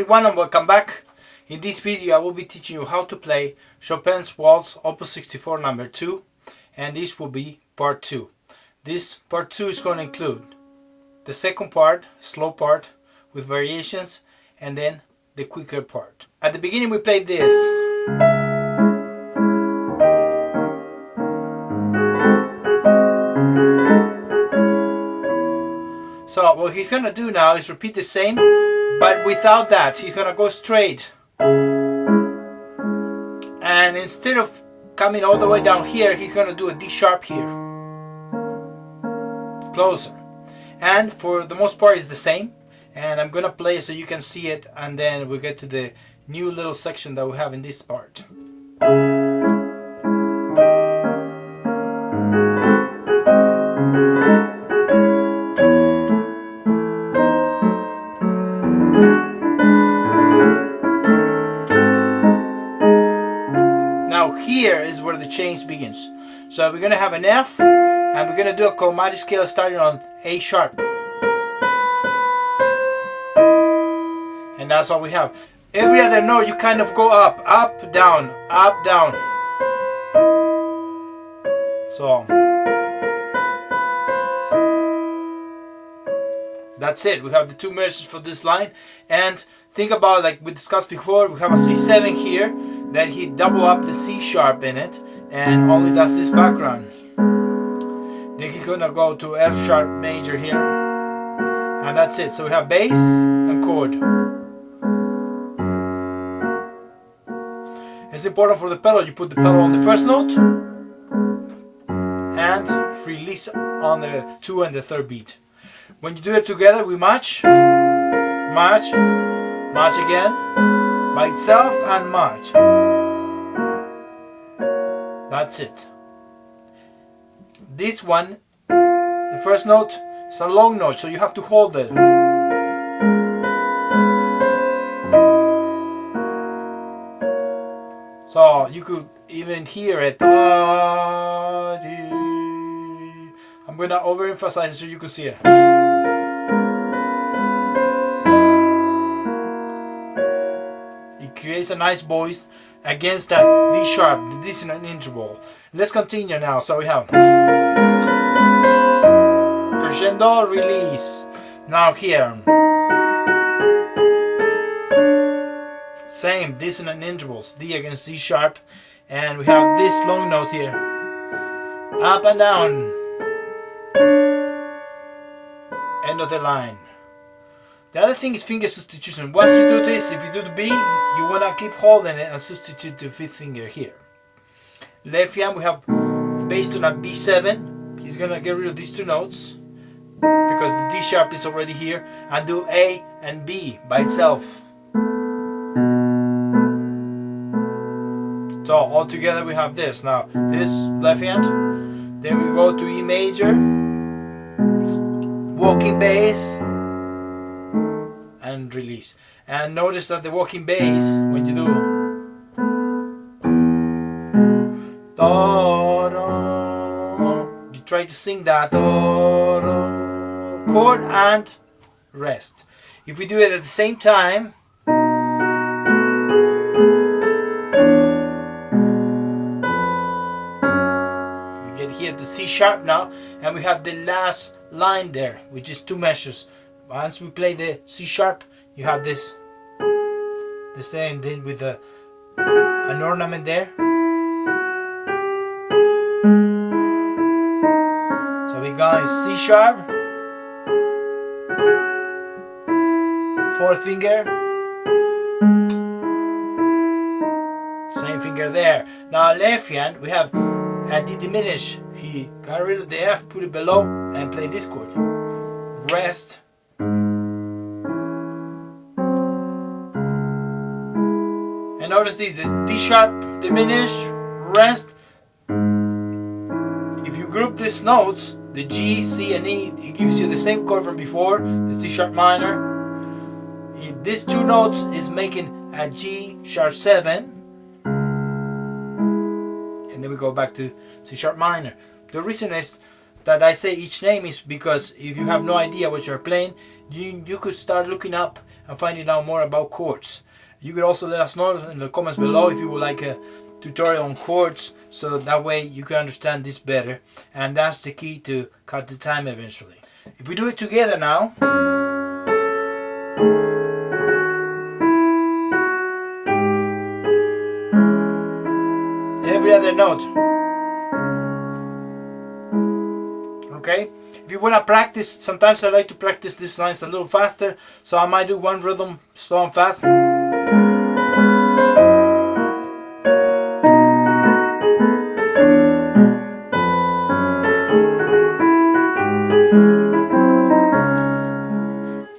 everyone, and welcome back. In this video I will be teaching you how to play Chopin's Waltz Opus 64 number 2, and this will be part 2. This part 2 is going to include the second part, slow part with variations, and then the quicker part. At the beginning we played this. So what he's going to do now is repeat the same, but without that. He's going to go straight. And instead of coming all the way down here, he's going to do a D sharp here. Closer. And for the most part it's the same. And I'm going to play so you can see it, and then we'll get to the new little section that we have in this part. Now here is where the change begins. So we're going to have an F, and we're going to do a chromatic scale starting on A sharp. And that's all we have. Every other note you kind of go up, up, down, up, down. So that's it. We have the two measures for this line. And think about, like we discussed before, we have a C7 here that he double up the C sharp in it and only does this background. Then he's gonna go to F sharp major here, and that's it. So we have bass and chord. It's important for the pedal, you put the pedal on the first note and release on the 2 and the 3rd beat. When you do it together, we match, match, match again, by itself and match. That's it. This one, the first note, is a long note, so you have to hold it. So you could even hear it. I'm going to overemphasize it so you can see it. It creates a nice voice against that D sharp, the dissonant interval. Let's continue now. So we have crescendo, release. Now here. Same dissonant intervals, D against C sharp, and we have this long note here, up and down, end of the line. The other thing is finger substitution. Once you do this, if you do the B, you want to keep holding it and substitute the 5th finger here. Left hand we have based on a B7. He's gonna get rid of these two notes because the D sharp is already here, and do A and B by itself. So all together we have this. Now this left hand, then we go to E major, walking bass, and release. And notice that the walking bass, when you do da, da, you try to sing that da, da, chord and rest. If we do it at the same time, here to C sharp now, and we have the last line there, which is 2 measures. Once we play the C sharp, you have this, the same thing with an ornament there. So we go in C sharp, 4th finger, same finger there. Now left hand we have at D diminish. He got rid of the F, put it below, and play this chord. Rest. And notice the D sharp, diminish, rest. If you group these notes, the G, C, and E, it gives you the same chord from before, the C sharp minor. These two notes is making a G sharp 7. And then we go back to C sharp minor. The reason is that I say each name is because if you have no idea what you're playing, you could start looking up and finding out more about chords. You could also let us know in the comments below if you would like a tutorial on chords, so that way you can understand this better, and that's the key to cut the time eventually. If we do it together now, every other note. Okay? If you want to practice, sometimes I like to practice these lines a little faster, so I might do one rhythm slow and fast.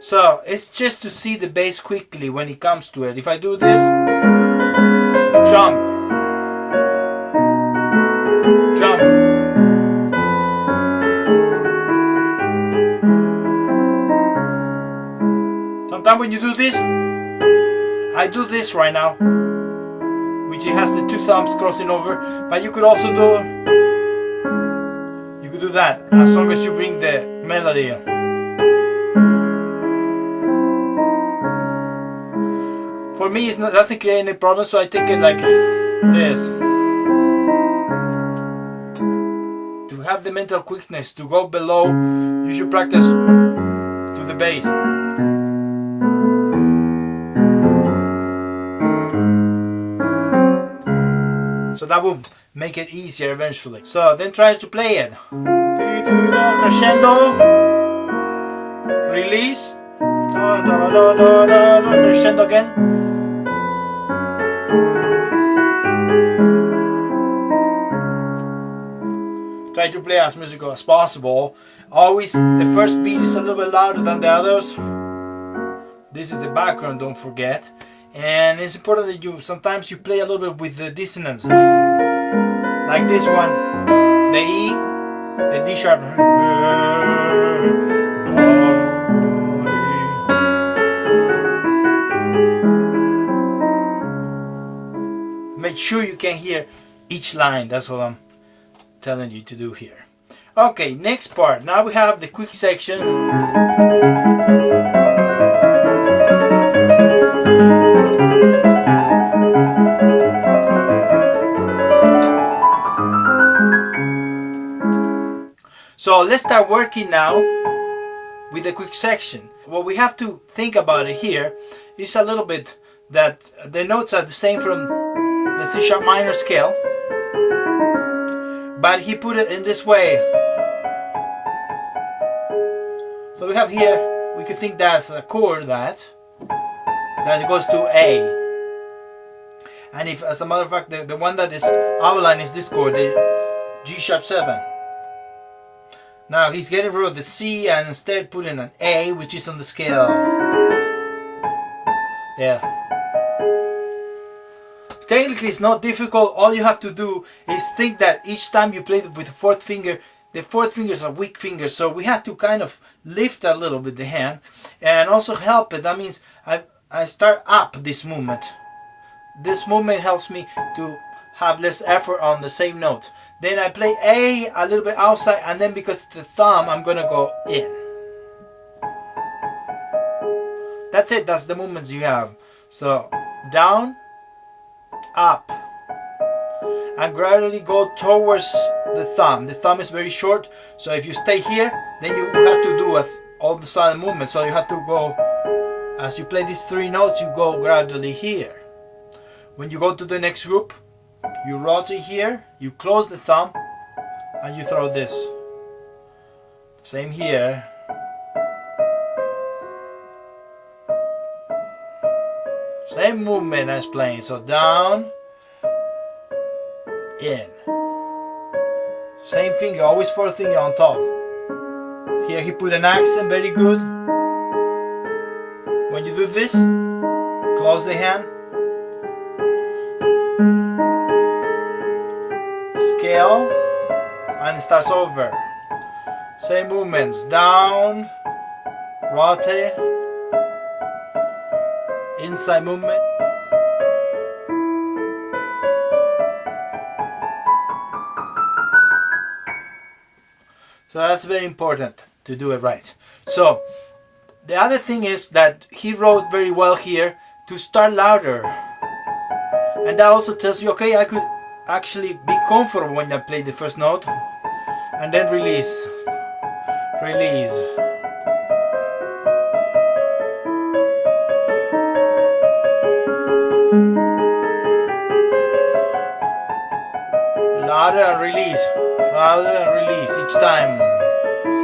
So it's just to see the bass quickly when it comes to it. If I do this, jump, jump. Sometimes when you do this, I do this right now, which it has the two thumbs crossing over, but you could also do that as long as you bring the melody in. For me, it doesn't create any problem, so I take it like this. To have the mental quickness to go below, you should practice to the bass. So that will make it easier eventually. So then try to play it. Crescendo, release, crescendo again. Try to play as musical as possible. Always the first beat is a little bit louder than the others. This is the background, don't forget. And it's important that sometimes you play a little bit with the dissonance. Like this one, the E, the D sharp. Make sure you can hear each line, that's what I'm telling you to do here. Okay, next part. Now we have the quick section. So let's start working now with the quick section. What we have to think about it here is a little bit that the notes are the same from the C sharp minor scale, but he put it in this way. So we have here, we could think that's a chord that goes to A. And if, as a matter of fact, the one that is outlined is this chord, the G sharp 7. Now he's getting rid of the C and instead putting an A, which is on the scale. There. Technically it's not difficult. All you have to do is think that each time you play with the fourth finger is a weak finger, so we have to kind of lift a little bit the hand and also help it. That means I start up this movement. This movement helps me to have less effort on the same note. Then I play A a little bit outside, and then because the thumb, I'm gonna go in. That's it, that's the movements you have. So down, up, and gradually go towards the thumb. The thumb is very short, so if you stay here, then you have to do all the sudden movements. So you have to go, as you play these three notes, you go gradually here. When you go to the next group, you rotate here, you close the thumb, and you throw this. Same here. Same movement as playing. So down, in. Same finger, always fourth finger on top. Here he put an accent, very good. When you do this, close the hand. Scale, and it starts over. Same movements, down, rotate, inside movement. So that's very important to do it right. So The other thing is that he wrote very well here to start louder. And that also tells you, okay, I could actually be comfortable when I play the first note. And then release. Release. Louder and release. Louder and release each time.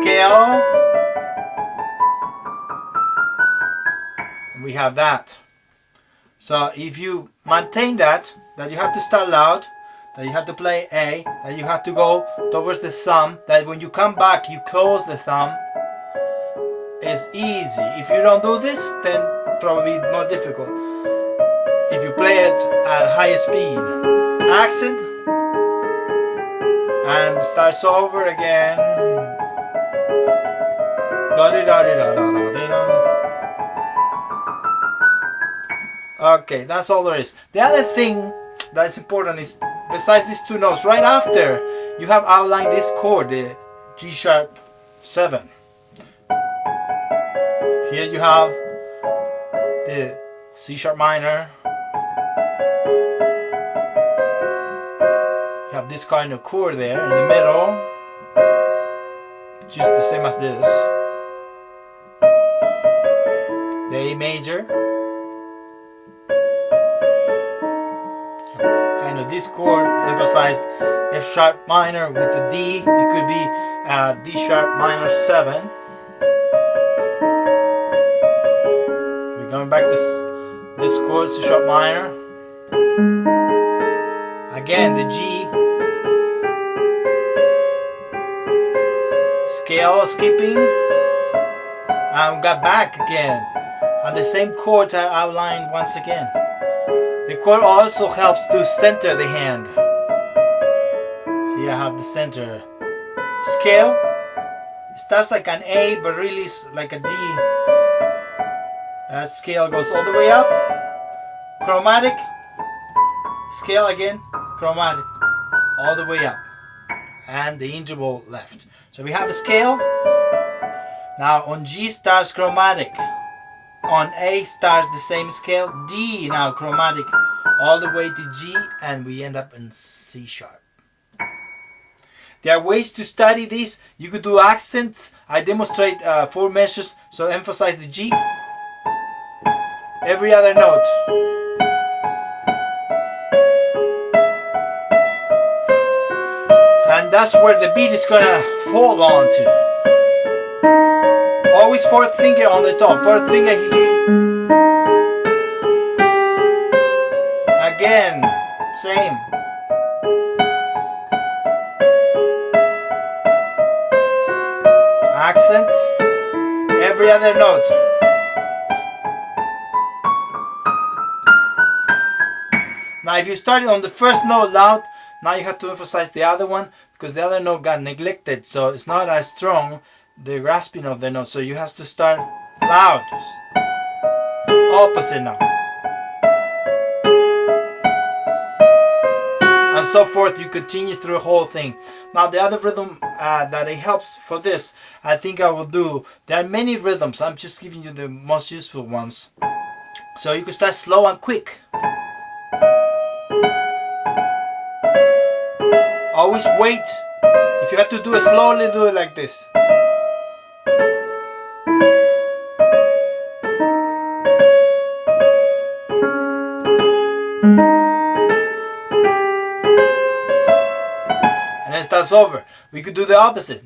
Scale. And we have that. So if you maintain that you have to start loud, that you have to play A, that you have to go towards the thumb, that when you come back you close the thumb, it's easy. If you don't do this, then probably more difficult. If you play it at higher speed, accent, and starts over again. Okay, that's all there is. The other thing that is important is, besides these two notes, right after you have outlined this chord, the G sharp 7. Here you have the C sharp minor. You have this kind of chord there in the middle, which is the same as this. The A major. Kind of this chord emphasized F sharp minor with the D. It could be D sharp minor 7. We're going back to this chord, C sharp minor. Again, the G. Scale skipping. And we got back again. And the same chords are outlined once again. The chord also helps to center the hand. See, I have the center. Scale. It starts like an A, but really it's like a D. That scale goes all the way up. Chromatic. Scale again. Chromatic. All the way up. And the interval left. So we have a scale. Now on G starts chromatic. On A starts the same scale. D now chromatic all the way to G, and we end up in C sharp. There are ways to study this. You could do accents. I demonstrate 4 measures, so emphasize the G. Every other note. And that's where the beat is gonna fall onto. Always 4th finger on the top. 4th finger here. Again, same. Accents. Every other note. Now if you started on the first note loud, now you have to emphasize the other one, because the other note got neglected, so it's not as strong, the grasping of the note, so you have to start loud. Opposite now. And so forth, you continue through the whole thing. Now the other rhythm that it helps for this, I think I will do, there are many rhythms, I'm just giving you the most useful ones. So you can start slow and quick. Always wait. If you have to do it slowly, do it like this. And then it starts over. We could do the opposite.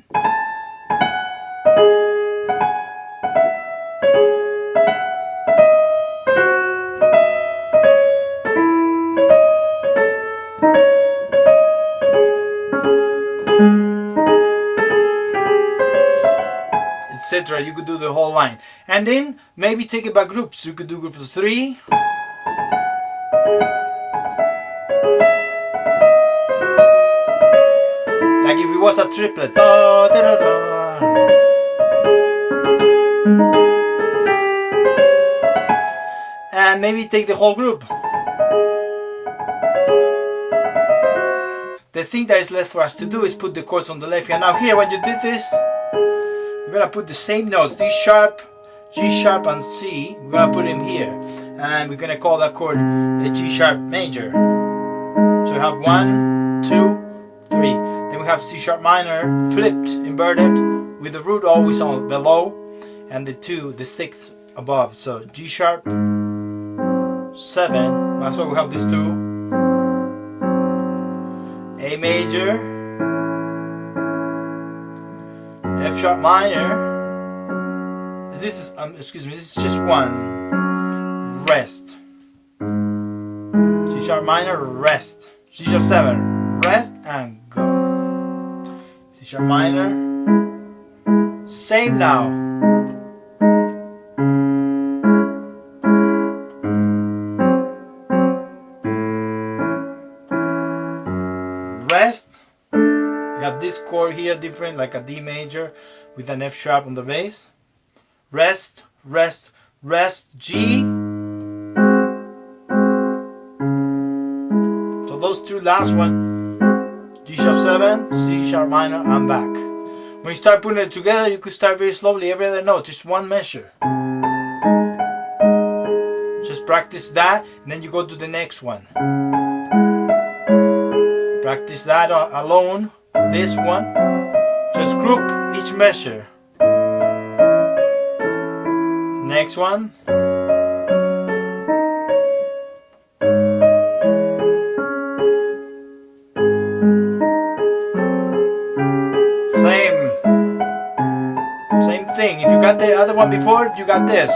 Etc. You could do the whole line, and then maybe take it by groups. You could do groups of 3, like if it was a triplet, da, da, da, da. And maybe take the whole group. The thing that is left for us to do is put the chords on the left hand. Now here, when you did this, you're gonna put the same notes: D sharp, G sharp and C, we're gonna put them here, and we're gonna call that chord a G sharp major. So we have 1, 2, 3. Then we have C sharp minor, flipped, inverted, with the root always on below, and the 6th above. So G sharp 7. So we have these two. A major, F sharp minor. This is excuse me. This is just one. Rest. C sharp minor, rest. G sharp 7, rest and go. C sharp minor. Same now. Rest. We have this chord here different, like a D major with an F sharp on the bass. Rest, rest, rest, G. So those two last one, G sharp 7, C sharp minor, and back. When you start putting it together, you could start very slowly, every other note, just one measure. Just practice that, and then you go to the next one. Practice that alone, this one. Just group each measure. Next one. Same thing. If you got the other one before, you got this.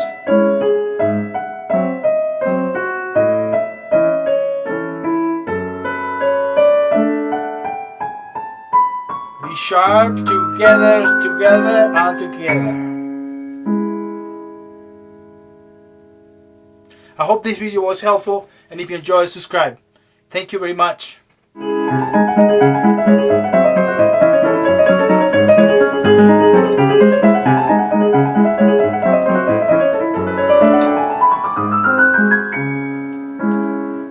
B sharp, together, together, and together. I hope this video was helpful, and if you enjoyed, subscribe. Thank you very much.